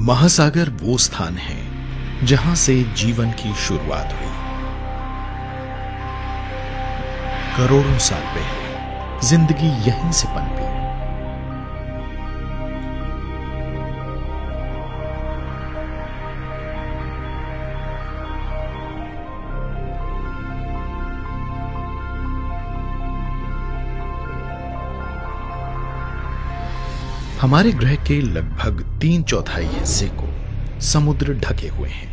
महासागर वो स्थान है जहां से जीवन की शुरुआत हुई। करोड़ों साल पहले जिंदगी यहीं से पनपी। हमारे ग्रह के लगभग 3/4 हिस्से को समुद्र ढके हुए हैं।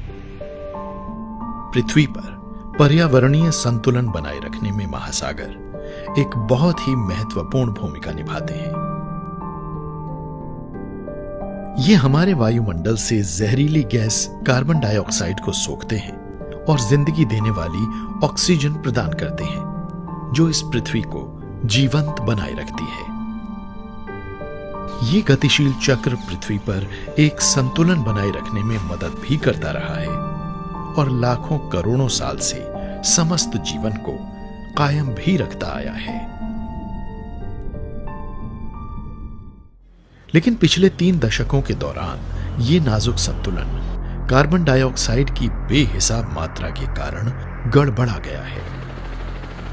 पृथ्वी पर पर्यावरणीय संतुलन बनाए रखने में महासागर एक बहुत ही महत्वपूर्ण भूमिका निभाते हैं। ये हमारे वायुमंडल से जहरीली गैस कार्बन डाइऑक्साइड को सोखते हैं और जिंदगी देने वाली ऑक्सीजन प्रदान करते हैं, जो इस पृथ्वी को जीवंत बनाए रखती है। ये गतिशील चक्र पृथ्वी पर एक संतुलन बनाए रखने में मदद भी करता रहा है और लाखों करोड़ों साल से समस्त जीवन को कायम भी रखता आया है। लेकिन पिछले 3 दशकों के दौरान ये नाजुक संतुलन कार्बन डाइऑक्साइड की बेहिसाब मात्रा के कारण गड़बड़ा गया है।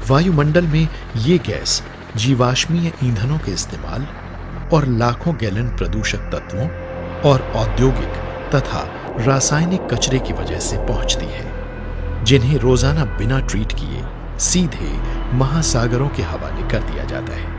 वायुमंडल में ये गैस जीवाश्मीय ईंधनों के इस्तेमाल और लाखों गैलन प्रदूषक तत्वों और औद्योगिक तथा रासायनिक कचरे की वजह से पहुंचती है, जिन्हें रोजाना बिना ट्रीट किए सीधे महासागरों के हवाले कर दिया जाता है।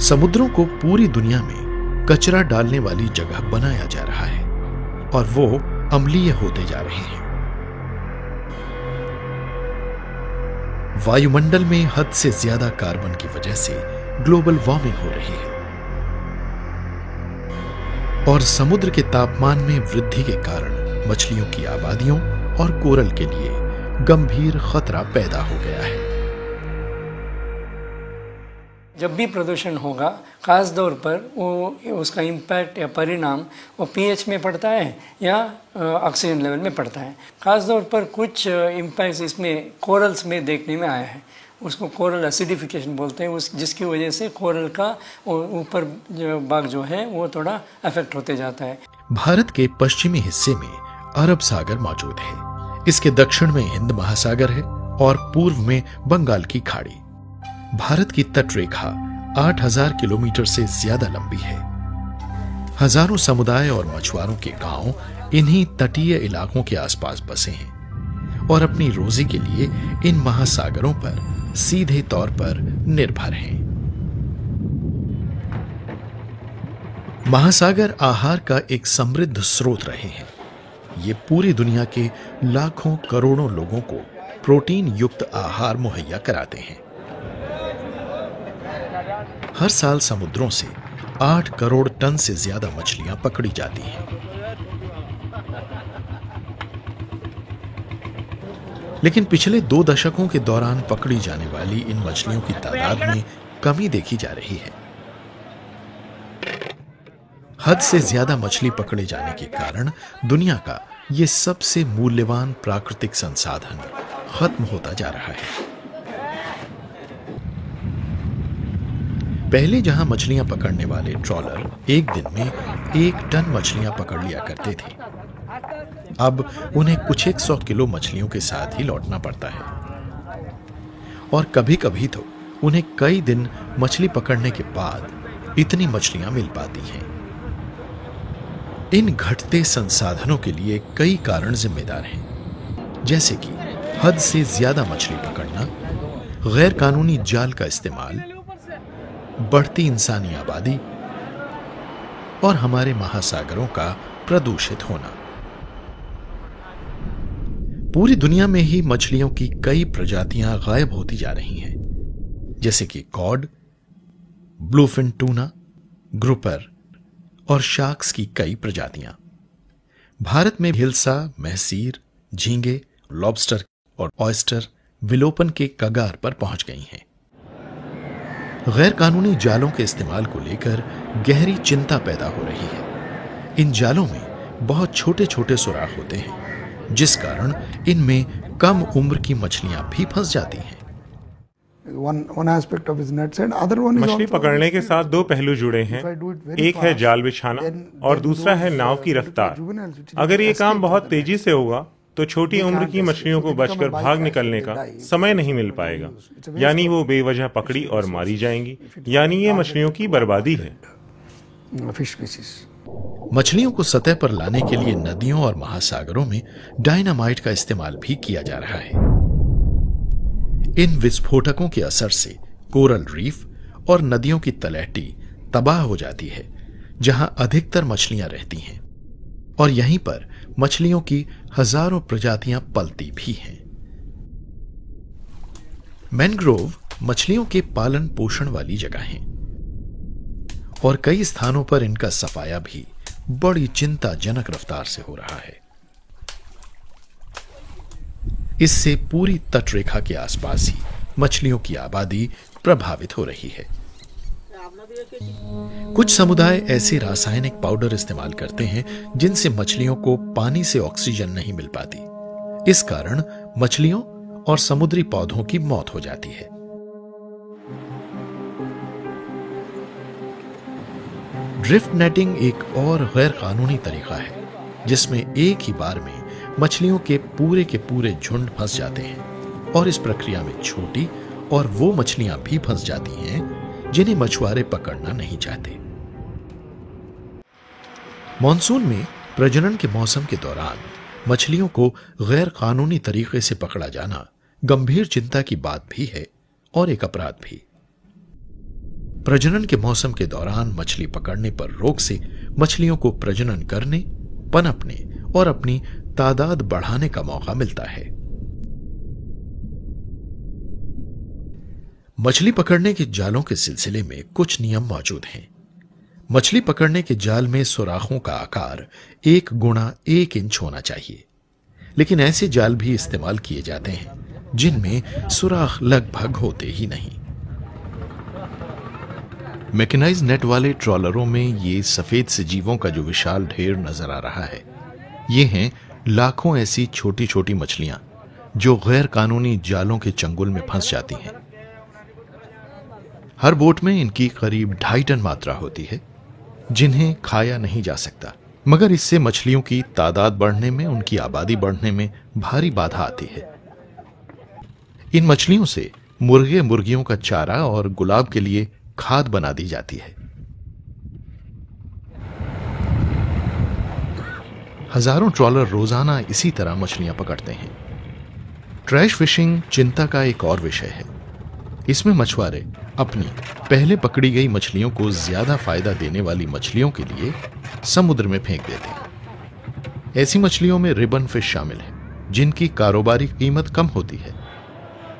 समुद्रों को पूरी दुनिया में कचरा डालने वाली जगह बनाया जा रहा है और वो अम्लीय होते जा रहे हैं। वायुमंडल में हद से ज्यादा कार्बन की वजह से ग्लोबल वार्मिंग हो रही है और समुद्र के तापमान में वृद्धि के कारण मछलियों की आबादियों और कोरल के लिए गंभीर खतरा पैदा हो गया है। जब भी प्रदूषण होगा, खास तौर पर वो उसका इम्पैक्ट या परिणाम वो पीएच में पड़ता है या ऑक्सीजन लेवल में पड़ता है। खास तौर पर कुछ इम्पैक्ट्स इसमें कोरल्स में देखने में आया है। उसको कोरल एसिडिफिकेशन बोलते हैं, जिसकी वजह से कोरल का ऊपर भाग जो है वो थोड़ा अफेक्ट होते जाता है। भारत के पश्चिमी हिस्से में अरब सागर मौजूद है। इसके दक्षिण में हिंद महासागर है और पूर्व में बंगाल की खाड़ी। भारत की तटरेखा 8000 किलोमीटर से ज्यादा लंबी है। हजारों समुदाय और मछुआरों के गांव इन्हीं तटीय इलाकों के आसपास बसे हैं और अपनी रोजी के लिए इन महासागरों पर सीधे तौर पर निर्भर हैं। महासागर आहार का एक समृद्ध स्रोत रहे हैं। ये पूरी दुनिया के लाखों करोड़ों लोगों को प्रोटीन युक्त आहार मुहैया कराते हैं। हर साल समुद्रों से 8 करोड़ टन से ज्यादा मछलियां पकड़ी जाती हैं। लेकिन पिछले 2 दशकों के दौरान पकड़ी जाने वाली इन मछलियों की तादाद में कमी देखी जा रही है। हद से ज्यादा मछली पकड़े जाने के कारण दुनिया का यह सबसे मूल्यवान प्राकृतिक संसाधन खत्म होता जा रहा है। पहले जहां मछलियां पकड़ने वाले ट्रॉलर एक दिन में 1 टन मछलियां पकड़ लिया करते थे, अब उन्हें कुछ 100 किलो मछलियों के साथ ही लौटना पड़ता है और कभी-कभी तो उन्हें कई दिन मछली पकड़ने के बाद इतनी मछलियां मिल पाती हैं। इन घटते संसाधनों के लिए कई कारण जिम्मेदार हैं, जैसे कि हद से ज्यादा मछली पकड़ना, गैर कानूनी जाल का इस्तेमाल, बढ़ती इंसानी आबादी और हमारे महासागरों का प्रदूषित होना। पूरी दुनिया में ही मछलियों की कई प्रजातियां गायब होती जा रही हैं, जैसे कि कॉड, ब्लूफिन टूना, ग्रुपर और शार्क्स की कई प्रजातियां। भारत में हिल्सा, महसीर, झींगे, लॉबस्टर और ऑयस्टर विलोपन के कगार पर पहुंच गई हैं। गैर कानूनी जालों के इस्तेमाल को लेकर गहरी चिंता पैदा हो रही है। इन जालों में बहुत छोटे छोटे सुराख होते हैं, जिस कारण इनमें कम उम्र की मछलियां भी फंस जाती हैं। मछली पकड़ने के साथ दो पहलू जुड़े हैं। एक है जाल बिछाना और दूसरा है नाव की रफ्तार। अगर ये काम बहुत तेजी से होगा तो छोटी उम्र की मछलियों को बचकर भाग निकलने का समय नहीं मिल पाएगा, यानी वो बेवजह पकड़ी और मारी जाएंगी, यानी ये मछलियों की बर्बादी है। मछलियों को सतह पर लाने के लिए नदियों और महासागरों में डायनामाइट का इस्तेमाल भी किया जा रहा है। इन विस्फोटकों के असर से कोरल रीफ और नदियों की तलहटी तबाह हो जाती है, जहां अधिकतर मछलियां रहती हैं, और यहीं पर मछलियों की हजारों प्रजातियां पलती भी हैं। मैनग्रोव मछलियों के पालन पोषण वाली जगह हैं और कई स्थानों पर इनका सफाया भी बड़ी चिंताजनक रफ्तार से हो रहा है। इससे पूरी तटरेखा के आसपास ही मछलियों की आबादी प्रभावित हो रही है। कुछ समुदाय ऐसे रासायनिक पाउडर इस्तेमाल करते हैं जिनसे मछलियों को पानी से ऑक्सीजन नहीं मिल पाती। इस कारण मछलियों और समुद्री पौधों की मौत हो जाती है। ड्रिफ्ट नेटिंग एक और गैर कानूनी तरीका है जिसमें एक ही बार में मछलियों के पूरे झुंड फंस जाते हैं और इस प्रक्रिया में छोटी और वो मछलियां भी फंस जाती हैं जिन्हें मछुआरे पकड़ना नहीं चाहते। मॉनसून में प्रजनन के मौसम के दौरान मछलियों को गैर कानूनी तरीके से पकड़ा जाना गंभीर चिंता की बात भी है और एक अपराध भी। प्रजनन के मौसम के दौरान मछली पकड़ने पर रोक से मछलियों को प्रजनन करने, पनपने और अपनी तादाद बढ़ाने का मौका मिलता है। मछली पकड़ने के जालों के सिलसिले में कुछ नियम मौजूद हैं। मछली पकड़ने के जाल में सुराखों का आकार 1 × 1 इंच होना चाहिए, लेकिन ऐसे जाल भी इस्तेमाल किए जाते हैं जिनमें सुराख लगभग होते ही नहीं। मैकेनाइज्ड नेट वाले ट्रॉलरों में ये सफेद से जीवों का जो विशाल ढेर नजर आ रहा है, ये हैं लाखों ऐसी छोटी छोटी मछलियां जो गैर कानूनी जालों के चंगुल में फंस जाती हैं। हर बोट में इनकी करीब 2.5 टन मात्रा होती है, जिन्हें खाया नहीं जा सकता, मगर इससे मछलियों की तादाद बढ़ने में, उनकी आबादी बढ़ने में भारी बाधा आती है। इन मछलियों से मुर्गे मुर्गियों का चारा और गुलाब के लिए खाद बना दी जाती है। हजारों ट्रॉलर रोजाना इसी तरह मछलियां पकड़ते हैं। ट्रैश फिशिंग चिंता का एक और विषय है। इसमें मछुआरे अपनी पहले पकड़ी गई मछलियों को ज्यादा फायदा देने वाली मछलियों के लिए समुद्र में फेंक देते हैं। ऐसी मछलियों में रिबन फिश शामिल है, जिनकी कारोबारी कीमत कम होती है।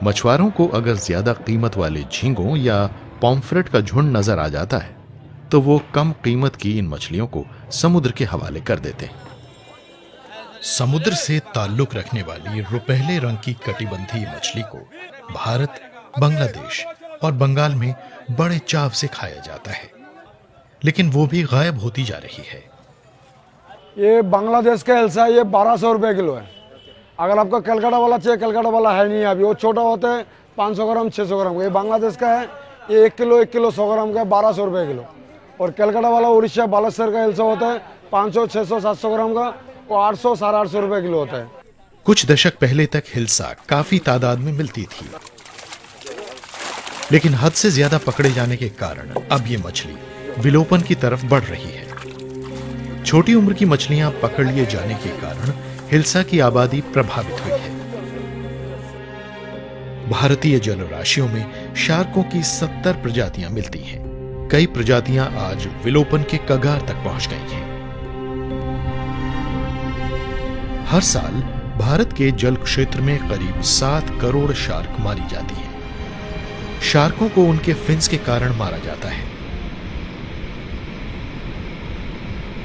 मछुआरों को अगर ज्यादा कीमत वाले झींगों या पॉम्फ्रेट का झुंड नजर आ जाता है तो वो कम कीमत की इन मछलियों को समुद्र के हवाले कर देते हैं। समुद्र से ताल्लुक रखने वाली रुपहले रंग की कटिबंधी मछली को भारत, बांग्लादेश और बंगाल में बड़े चाव से खाया जाता है, लेकिन वो भी गायब होती जा रही है। ये बांग्लादेश का एल्सा, ये 1200 रुपए किलो है। अगर आपको कलकत्ता वाला चाहिए, कलकत्ता वाला है नहीं अभी, वो छोटा होता है 500 ग्राम 600 ग्राम। ये बांग्लादेश का है, ये 1 किलो 100 ग्राम का 1200 रुपए किलो। और कलकत्ता वाला उड़ीसा बालेश्वर का एल्सा होता है 500 600 700 ग्राम का, वो 800 850 रुपए किलो होता है। कुछ दशक पहले तक हिल्सा काफी तादाद में मिलती थी, लेकिन हद से ज्यादा पकड़े जाने के कारण अब ये मछली विलोपन की तरफ बढ़ रही है। छोटी उम्र की मछलियां पकड़ लिए जाने के कारण हिल्सा की आबादी प्रभावित हुई है। भारतीय जलराशियों में शार्कों की 70 प्रजातियां मिलती हैं। कई प्रजातियां आज विलोपन के कगार तक पहुंच गई हैं। हर साल भारत के जल क्षेत्र में करीब 7 करोड़ शार्क मारी जाती हैं। शार्कों को उनके फिन्स के कारण मारा जाता है।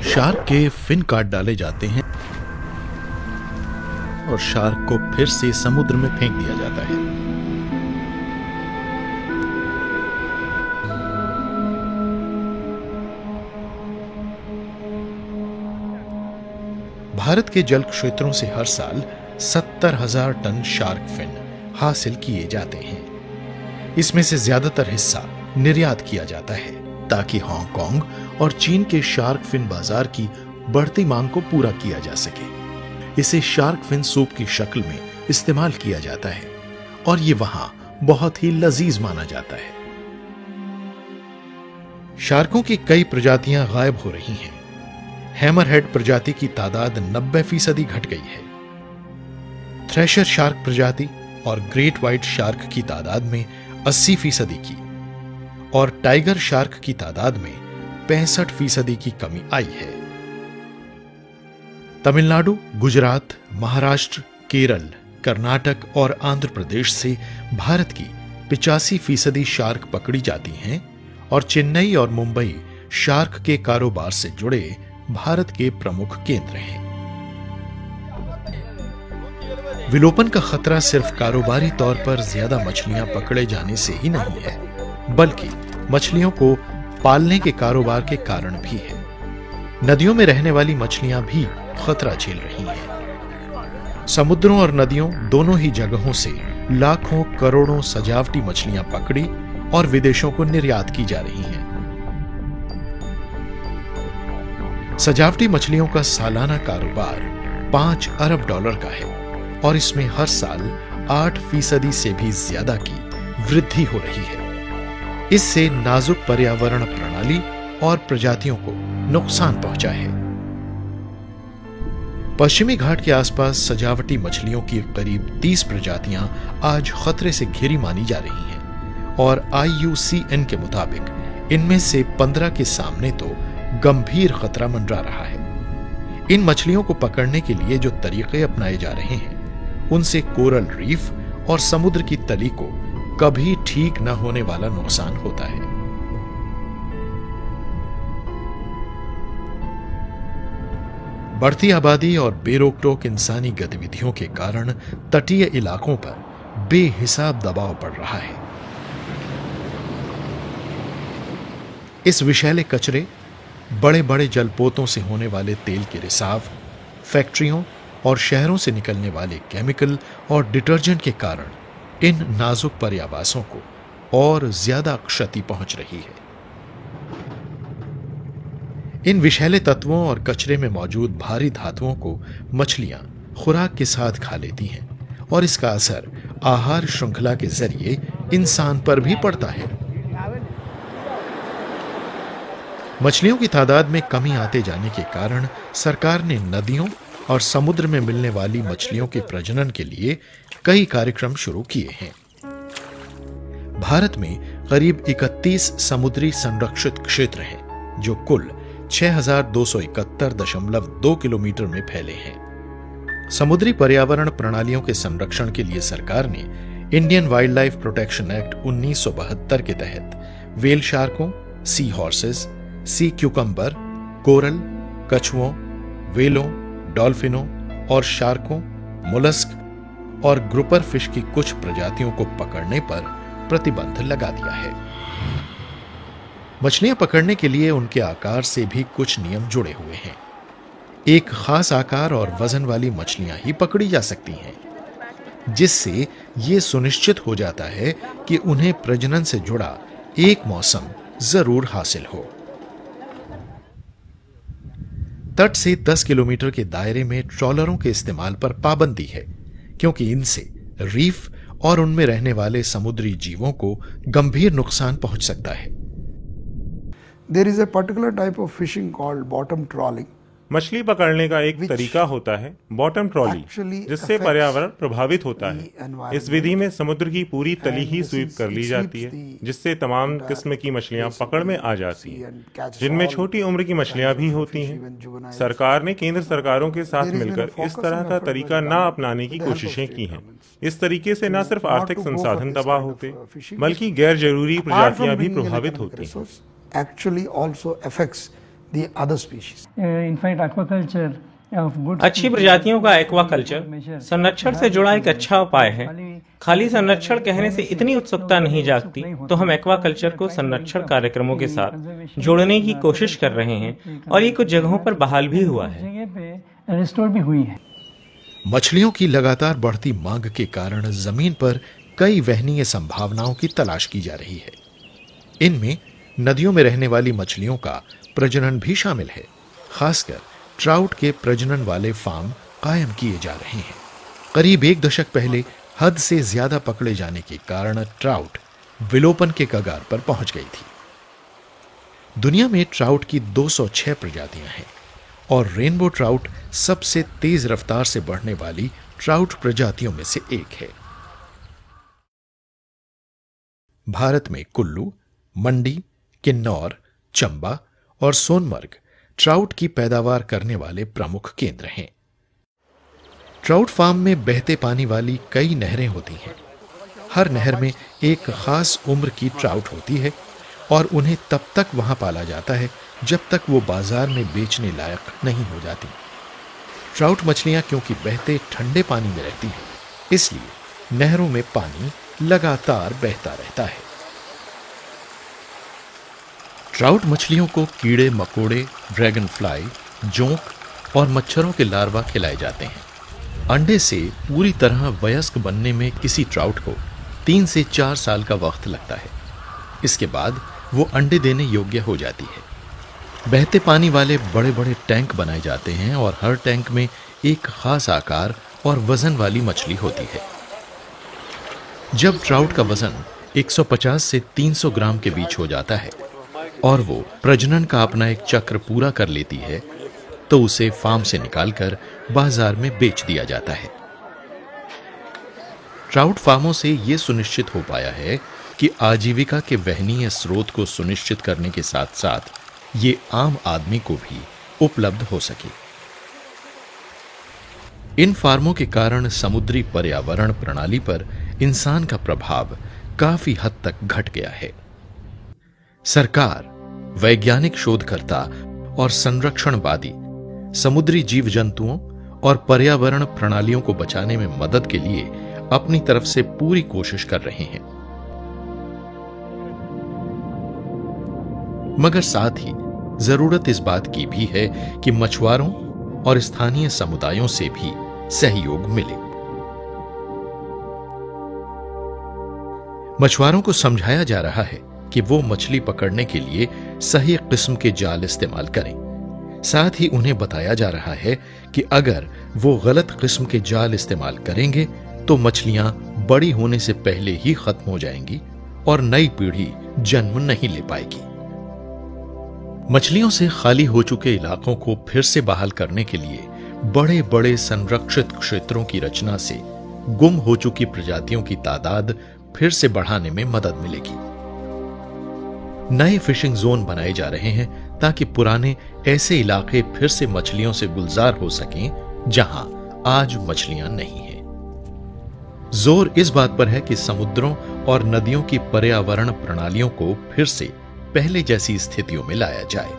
शार्क के फिन काट डाले जाते हैं और शार्क को फिर से समुद्र में फेंक दिया जाता है। भारत के जल क्षेत्रों से हर साल 70,000 टन शार्क फिन हासिल किए जाते हैं। इसमें से ज्यादातर हिस्सा निर्यात किया जाता है ताकि हांगकांग और चीन के शार्क फिन बाजार की बढ़ती मांग को पूरा किया जा सके। इसे शार्क फिन सूप की शक्ल में इस्तेमाल किया जाता है और ये वहां बहुत ही लजीज माना जाता है। शार्कों की कई प्रजातियां गायब हो रही हैं। हैमरहेड प्रजाति की तादाद 90% घट गई है। थ्रेशर शार्क प्रजाति और ग्रेट व्हाइट शार्क की तादाद में 80% की और टाइगर शार्क की तादाद में 65% की कमी आई है। तमिलनाडु, गुजरात, महाराष्ट्र, केरल, कर्नाटक और आंध्र प्रदेश से भारत की 85% शार्क पकड़ी जाती हैं और चेन्नई और मुंबई शार्क के कारोबार से जुड़े भारत के प्रमुख केंद्र हैं। विलोपन का खतरा सिर्फ कारोबारी तौर पर ज्यादा मछलियां पकड़े जाने से ही नहीं है, बल्कि मछलियों को पालने के कारोबार के कारण भी है। नदियों में रहने वाली मछलियां भी खतरा झेल रही हैं। समुद्रों और नदियों दोनों ही जगहों से लाखों करोड़ों सजावटी मछलियां पकड़ी और विदेशों को निर्यात की जा रही हैं। सजावटी मछलियों का सालाना कारोबार $5 अरब का है और इसमें हर साल 8% से भी ज्यादा की वृद्धि हो रही है। इससे नाजुक पर्यावरण प्रणाली और प्रजातियों को नुकसान पहुंचा है। पश्चिमी घाट के आसपास सजावटी मछलियों की करीब 30 प्रजातियां आज खतरे से घिरी मानी जा रही हैं और IUCN के मुताबिक इनमें से 15 के सामने तो गंभीर खतरा मंडरा रहा है। इन मछलियों को पकड़ने के लिए जो तरीके अपनाए जा रहे हैं उनसे कोरल रीफ और समुद्र की तली को कभी ठीक न होने वाला नुकसान होता है। बढ़ती आबादी और बेरोक-टोक इंसानी गतिविधियों के कारण तटीय इलाकों पर बेहिसाब दबाव पड़ रहा है। इस विषैले कचरे, बड़े बड़े जलपोतों से होने वाले तेल के रिसाव, फैक्ट्रियों और शहरों से निकलने वाले केमिकल और डिटर्जेंट के कारण इन नाजुक पर्यावासों को और ज्यादा क्षति पहुंच रही है। इन विषैले तत्वों और कचरे में मौजूद भारी धातुओं को मछलियां खुराक के साथ खा लेती हैं और इसका असर आहार श्रृंखला के जरिए इंसान पर भी पड़ता है। मछलियों की तादाद में कमी आते जाने के कारण सरकार ने नदियों और समुद्र में मिलने वाली मछलियों के प्रजनन के लिए कई कार्यक्रम शुरू किए हैं। भारत में करीब 31 समुद्री संरक्षित क्षेत्र हैं, जो कुल 6,271.2 किलोमीटर में फैले हैं। समुद्री पर्यावरण प्रणालियों के संरक्षण के लिए सरकार ने Indian wild life protection act 1972 के तहत वेल शार्कों, सी हॉर्सेस, सी क्यूकम्बर, कोरल, कछुओं, वेलों, डॉल्फिनों और शार्कों, मोलस्क और ग्रुपर फिश की कुछ प्रजातियों को पकड़ने पर प्रतिबंध लगा दिया है। मछलियां पकड़ने के लिए उनके आकार से भी कुछ नियम जुड़े हुए हैं। एक खास आकार और वजन वाली मछलियां ही पकड़ी जा सकती हैं, जिससे यह सुनिश्चित हो जाता है कि उन्हें प्रजनन से जुड़ा एक मौसम जरूर हासिल हो। तट से 10 किलोमीटर के दायरे में ट्रॉलरों के इस्तेमाल पर पाबंदी है, क्योंकि इनसे रीफ और उनमें रहने वाले समुद्री जीवों को गंभीर नुकसान पहुंच सकता है। There is a particular type of fishing called bottom trawling. मछली पकड़ने का एक तरीका होता है बॉटम ट्रॉली, जिससे पर्यावरण प्रभावित होता है। इस विधि में समुद्र की पूरी तली ही स्वीप कर ली जाती है, जिससे तमाम किस्म की मछलियां पकड़ में आ जाती हैं, जिनमें छोटी उम्र की मछलियां भी होती हैं। सरकार ने केंद्र सरकारों के साथ मिलकर इस तरह का तरीका न अपनाने की कोशिशें की हैं। इस तरीके से न सिर्फ आर्थिक संसाधन तबाह होते, बल्कि गैर जरूरी प्रजातियां भी प्रभावित होती हैं। Actually also affects the other species. In fact, aquaculture of good अच्छी प्रजातियों का एक्वाकल्चर संरक्षण से जुड़ा एक अच्छा उपाय है। खाली संरक्षण कहने से इतनी उत्सुकता नहीं जागती, तो हम एक्वाकल्चर को संरक्षण कार्यक्रमों के साथ जोड़ने की कोशिश कर रहे हैं और ये कुछ जगहों पर बहाल भी हुआ है। रिस्टोर भी हुई है। मछलियों की लगातार बढ़ती मांग के कारण जमीन पर कई वहनीय संभावनाओं की तलाश की जा रही है। इनमें नदियों में रहने वाली मछलियों का प्रजनन भी शामिल है। खासकर ट्राउट के प्रजनन वाले फार्म कायम किए जा रहे हैं। करीब 1 दशक पहले हद से ज्यादा पकड़े जाने के कारण ट्राउट विलोपन के कगार पर पहुंच गई थी। दुनिया में ट्राउट की 206 प्रजातियां हैं और रेनबो ट्राउट सबसे तेज रफ्तार से बढ़ने वाली ट्राउट प्रजातियों में से एक है। भारत में कुल्लू, मंडी, किन्नौर, चंबा और सोनमर्ग ट्राउट की पैदावार करने वाले प्रमुख केंद्र हैं। ट्राउट फार्म में बहते पानी वाली कई नहरें होती हैं। हर नहर में एक खास उम्र की ट्राउट होती है और उन्हें तब तक वहां पाला जाता है जब तक वो बाजार में बेचने लायक नहीं हो जाती। ट्राउट मछलियां क्योंकि बहते ठंडे पानी में रहती हैं, इसलिए नहरों में पानी लगातार बहता रहता है। ट्राउट मछलियों को कीड़े मकोड़े, ड्रैगन फ्लाई, जोंक और मच्छरों के लार्वा खिलाए जाते हैं। अंडे से पूरी तरह वयस्क बनने में किसी ट्राउट को 3 से 4 साल का वक्त लगता है। इसके बाद वो अंडे देने योग्य हो जाती है। बहते पानी वाले बड़े बड़े टैंक बनाए जाते हैं और हर टैंक में एक खास आकार और वजन वाली मछली होती है। जब ट्राउट का वजन 150 से 300 ग्राम के बीच हो जाता है और वो प्रजनन का अपना एक चक्र पूरा कर लेती है, तो उसे फार्म से निकालकर बाजार में बेच दिया जाता है। ट्राउट फार्मों से यह सुनिश्चित हो पाया है कि आजीविका के वहनीय स्रोत को सुनिश्चित करने के साथ साथ ये आम आदमी को भी उपलब्ध हो सके। इन फार्मों के कारण समुद्री पर्यावरण प्रणाली पर इंसान का प्रभाव काफी हद तक घट गया है। सरकार, वैज्ञानिक शोधकर्ता और संरक्षणवादी समुद्री जीव जंतुओं और पर्यावरण प्रणालियों को बचाने में मदद के लिए अपनी तरफ से पूरी कोशिश कर रहे हैं, मगर साथ ही जरूरत इस बात की भी है कि मछुआरों और स्थानीय समुदायों से भी सहयोग मिले। मछुआरों को समझाया जा रहा है कि वो मछली पकड़ने के लिए सही किस्म के जाल इस्तेमाल करें। साथ ही उन्हें बताया जा रहा है कि अगर वो गलत किस्म के जाल इस्तेमाल करेंगे तो मछलियां बड़ी होने से पहले ही खत्म हो जाएंगी और नई पीढ़ी जन्म नहीं ले पाएगी। मछलियों से खाली हो चुके इलाकों को फिर से बहाल करने के लिए बड़े बड़े संरक्षित क्षेत्रों की रचना से गुम हो चुकी प्रजातियों की तादाद फिर से बढ़ाने में मदद मिलेगी। नए फिशिंग जोन बनाए जा रहे हैं ताकि पुराने ऐसे इलाके फिर से मछलियों से गुलजार हो सकें जहां आज मछलियां नहीं हैं। जोर इस बात पर है कि समुद्रों और नदियों की पर्यावरण प्रणालियों को फिर से पहले जैसी स्थितियों में लाया जाए।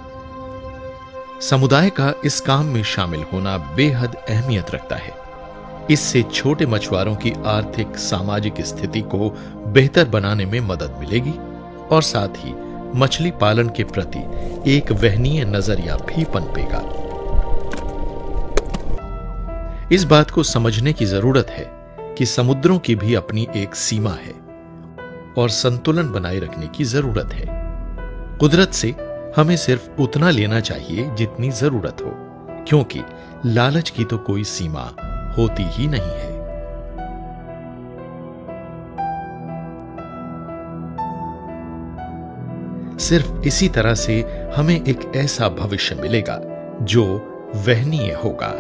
समुदाय का इस काम में शामिल होना बेहद अहमियत रखता है। इससे छोटे मछुआरों की आर्थिक सामाजिक स्थिति को बेहतर बनाने में मदद मिलेगी और साथ ही मछली पालन के प्रति एक वहनीय नजरिया भी पनपेगा। इस बात को समझने की जरूरत है कि समुद्रों की भी अपनी एक सीमा है और संतुलन बनाए रखने की जरूरत है। कुदरत से हमें सिर्फ उतना लेना चाहिए जितनी जरूरत हो, क्योंकि लालच की तो कोई सीमा होती ही नहीं है। सिर्फ इसी तरह से हमें एक ऐसा भविष्य मिलेगा जो वहनीय होगा।